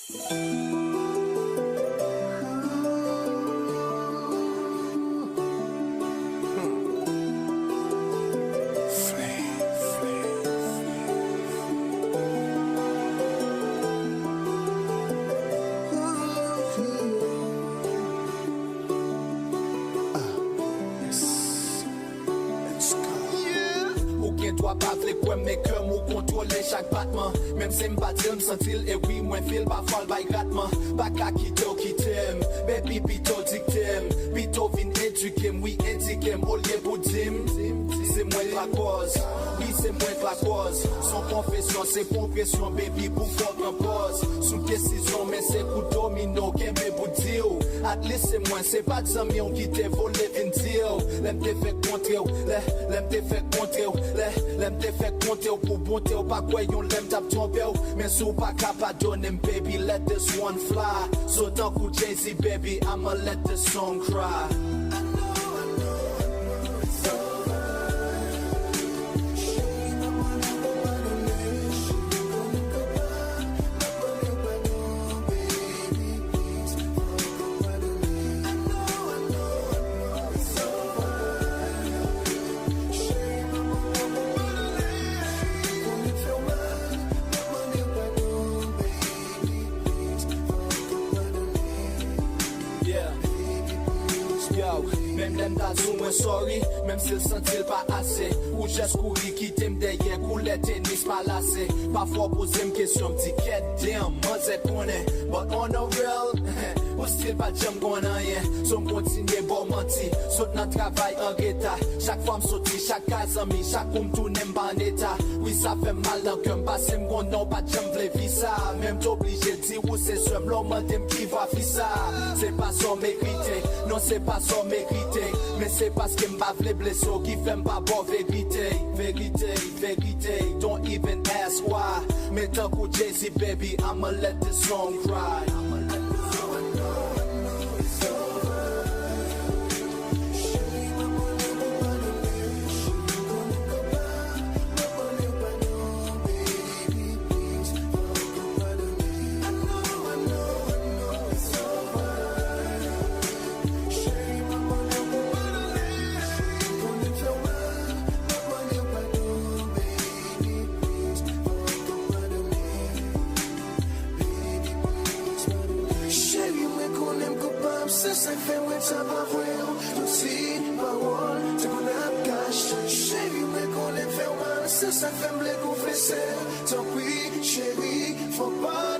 Toi pas vle quoi mais que mon contrôler chaque battement même si m'pas dire me sentir et oui moi feel pas fall by grattement pas qu'à quitter baby pito dictem pito vin éduquer oui éduquer au lieu pour dim c'est moi la cause oui c'est moi la cause son confession c'est compression baby pour faire en pause sous décision mais c'est coup domino qu'aime pour dire at least c'est moi c'est pas des amis on qui te volé vin dire l'aime te fait contrer l'aime te fait contrer l'aime te fait compter pour bonté ou pas quoi yon l'aime tap tomber mais sou pas capable donner baby let this one fly so tant que Jay-Z baby I'ma let the song cry. Même l'aime ta zoom sorry même s'il sentit pas assez ou juste courir quitter m'derrière couler tennis pas lassé parfois poser une question petit quête damn moi c'est connaît but on the real ou still pas jam going rien so continuer bon menti saute dans travail en guetta chaque fois m'sorti chaque cas ami chaque coup m'tourner m'en état oui ça fait mal dans cœur passer m'gon non pas jam vle vie ça même t'obligé dire ou c'est sûr l'homme m'dem qui va faire ça c'est pas son mérité non c'est pas son mérité mais c'est parce que m'pa vle blesser qui fait m'pas bon vérité don't even ask why mais tant que Jay-Z baby I'ma let this song cry. Se sa fe mwen sa pa vweyo tout si parol te kon ap kache chéri mwen konen fe wan se sa fe mwen konfese tant pis chéri faut pas